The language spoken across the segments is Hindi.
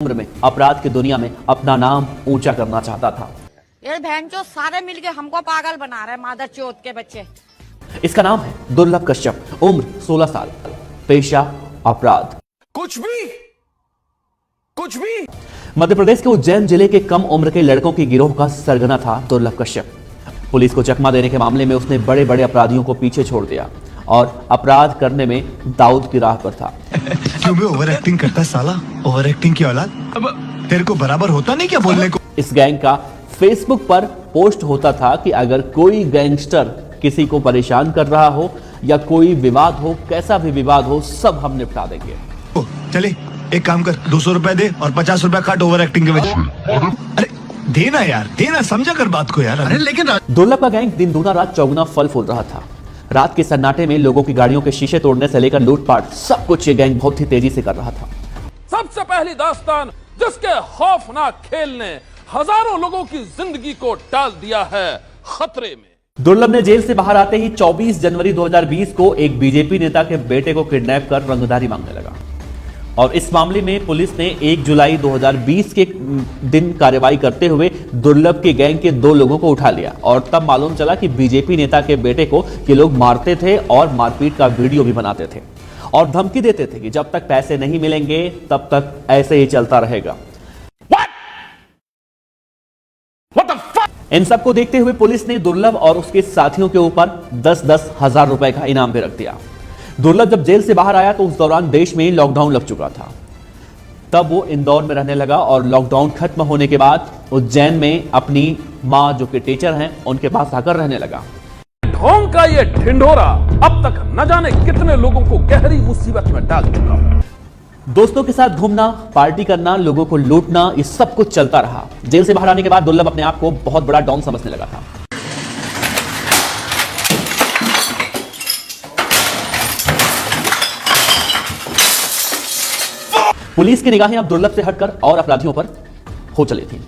उम्र में अपराध की दुनिया में अपना नाम ऊंचा करना चाहता था। ये बहनचोद सारे मिलके हमको पागल बना रहे हैं, मादर चोद के बच्चे। इसका नाम है दुर्लभ कश्यप, उम्र 16 साल, पेशा अपराध। कुछ भी मध्य प्रदेश के उज्जैन जिले के कम उम्र के लड़कों की गिरोह का सरगना था दुर्लभ कश्यप। पुलिस को चकमा देने के मामले में उसने बड़े बड़े अपराधियों को पीछे छोड़ दिया और अपराध करने में दाऊद की राह पर था। क्यों भी ओवर एक्टिंग करता है साला, ओवर एक्टिंग की औलाद। अब तेरे को बराबर होता नहीं क्या बोलने को। इस गैंग का फेसबुक पर पोस्ट होता था कि अगर कोई गैंगस्टर किसी को परेशान कर रहा हो या कोई विवाद हो, कैसा भी विवाद हो, सब हम निपटा देंगे। चले एक काम कर, 200 रुपए दे और 50 रुपए काट ओवर एक्टिंग के वजह। अरे देना यार, देना, समझा कर बात को यार। अरे लेकिन दुर्लभ का गैंग दिन दूना रात चौगुना फल फूल रहा था। रात के सन्नाटे में लोगों की गाड़ियों के शीशे तोड़ने से लेकर लूटपाट, सब कुछ ये गैंग बहुत ही तेजी से कर रहा था। सबसे पहली दास्तान जिसके खौफनाक खेल ने हजारों लोगों की जिंदगी को डाल दिया है खतरे में। दुर्लभ ने जेल से बाहर आते ही 24 जनवरी 2020 को एक बीजेपी नेता के बेटे को किडनैप कर रंगदारी मांगने लगा और इस मामले में पुलिस ने 1 जुलाई 2020 के दिन कार्रवाई करते हुए दुर्लभ के गैंग के 2 लोगों को उठा लिया और तब मालूम चला कि बीजेपी नेता के बेटे को ये लोग मारते थे और मारपीट का वीडियो भी बनाते थे और धमकी देते थे कि जब तक पैसे नहीं मिलेंगे तब तक ऐसे ही चलता रहेगा। इन सबको देखते हुए पुलिस ने दुर्लभ और उसके साथियों के ऊपर 10-10 हजार रुपए का इनाम भी रख दिया। दुर्लभ जब जेल से बाहर आया तो उस दौरान देश में लॉकडाउन लग चुका था। तब वो इंदौर में रहने लगा और लॉकडाउन खत्म होने के बाद उज्जैन में अपनी मां जो कि टीचर हैं उनके पास आकर रहने लगा। ढोंग का ये ढिंढोरा अब तक न जाने कितने लोगों को गहरी मुसीबत में डाल चुका है। दोस्तों के साथ घूमना, पार्टी करना, लोगों को लूटना, ये सब कुछ चलता रहा। जेल से बाहर आने के बाद दुर्लभ अपने आप को बहुत बड़ा डॉन समझने लगा था। पुलिस की निगाहें अब दुर्लभ से हटकर और अपराधियों पर हो चली थी।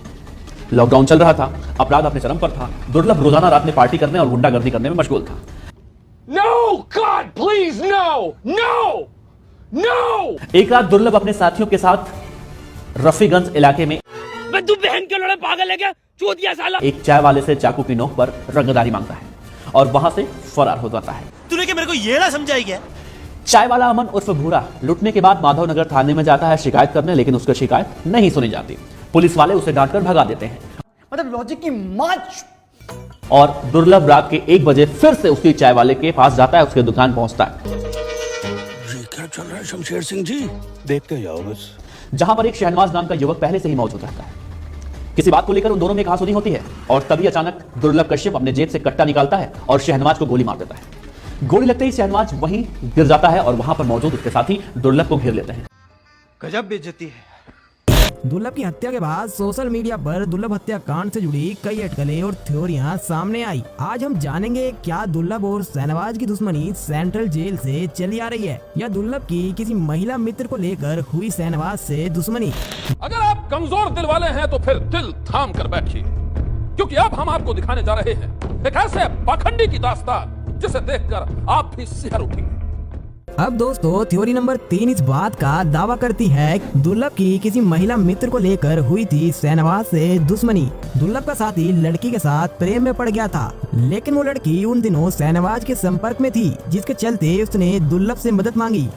लॉकडाउन चल रहा था, अपराध अपने चरम पर था। दुर्लभ रोजाना रात में पार्टी करने और गुंडागर्दी करने में मशगूल था। No, God, please, no, no, no! एक रात दुर्लभ अपने साथियों के साथ रफीगंज इलाके में तू बहन के लड़े पागल है क्या, चूतिया साला। एक चाय वाले से चाकू की नोक पर रंगदारी मांगता है और वहां से फरार हो जाता है। तूने क्या मेरे को ये ना समझाई क्या? चाय वाला अमन उर्फ भूरा लुटने के बाद माधवनगर थाने में जाता है शिकायत करने, लेकिन उसकी शिकायत नहीं सुनी जाती। पुलिस वाले उसे डांटकर भगा देते हैं। मतलब लॉजिक की माच। और दुर्लभ रात के 1 बजे फिर से उसी चाय वाले के पास जाता है, उसके दुकान पहुंचता है। ये क्या चल रहा है शमशेर सिंह जी, देखते जाओ बस। जहां पर एक शहनवाज नाम का युवक पहले से ही मौजूद रहता है। किसी बात को लेकर उन दोनों में कहासुनी होती है और तभी अचानक दुर्लभ कश्यप अपने जेब से कट्टा निकालता है और शहनवाज को गोली मार देता है। गोली लगते ही शहनवाज वहीं गिर जाता है और वहां पर मौजूद उसके साथी दुर्लभ को घेर लेते हैं। गजब बेइज्जती है। दुर्लभ की हत्या के बाद सोशल मीडिया पर दुर्लभ हत्याकांड से जुड़ी कई अटकलें और थ्योरियां सामने आई। आज हम जानेंगे क्या दुर्लभ और शहनवाज की दुश्मनी सेंट्रल जेल से चली आ रही है या दुर्लभ की किसी महिला मित्र को लेकर हुई शहनवाज से दुश्मनी। अगर आप कमजोर दिल वाले हैं तो फिर दिल थाम कर बैठिए, क्योंकि अब हम आपको दिखाने जा रहे हैं एक ऐसे पाखंडी की दास्तान जिसे देखकर आप भी सिहर उठेंगे। अब दोस्तों थ्योरी नंबर 3 इस बात का दावा करती है दुर्लभ की किसी महिला मित्र को लेकर हुई थी शहनवाज से दुश्मनी। दुर्लभ का साथी लड़की के साथ प्रेम में पड़ गया था, लेकिन वो लड़की उन दिनों शहनवाज के संपर्क में थी, जिसके चलते उसने दुर्लभ से मदद मांगी।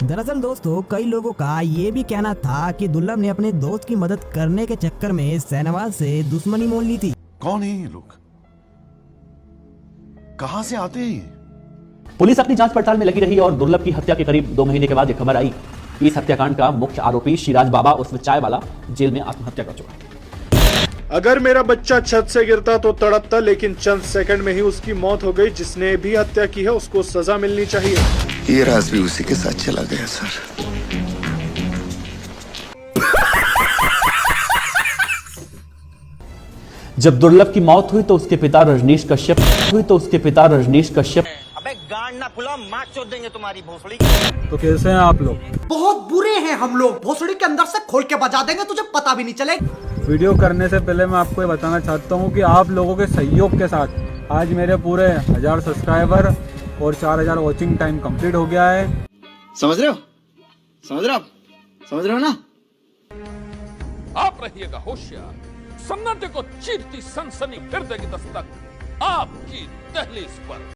दरअसल दोस्तों कई लोगों का ये भी कहना था कि दुर्लभ ने अपने दोस्त की मदद करने के चक्कर में शहनवाज से दुश्मनी मोल ली थी। कौन है ये लोग, कहां से आते हैं? पुलिस अपनी जांच पड़ताल में लगी रही और दुर्लभ की हत्या के करीब 2 महीने के बाद एक खबर आई कि इस हत्याकांड का मुख्य आरोपी शिराज बाबा उर्फ चाय वाला जेल में आत्महत्या कर चुका है। अगर मेरा बच्चा छत से गिरता तो तड़पता, लेकिन चंद सेकंड में ही उसकी मौत हो गई। जिसने भी हत्या की है उसको सजा मिलनी चाहिए। ये राज भी उसी के साथ चला गया सर। जब दुर्लभ की मौत हुई तो उसके पिता रजनीश कश्यप अबे गांड ना फुलाओ, मां चोद देंगे तुम्हारी भोसड़ी। तो कैसे हैं आप लोग? बहुत बुरे हैं हम लोग, भोसड़ी के अंदर से खोल के बजा देंगे, तुझे पता भी नहीं चलेगा। वीडियो करने से पहले मैं आपको ये बताना चाहता हूँ कि आप लोगों के सहयोग के साथ आज मेरे पूरे 1000 सब्सक्राइबर और 4000 वॉचिंग टाइम कंप्लीट हो गया है। समझ रहे हो? समझ रहे हो आप? समझ रहे हो ना? आप रहिएगा होशियार, सन्नाटे को चीरती सनसनी फिर देगी दस्तक आपकी दहलीज पर।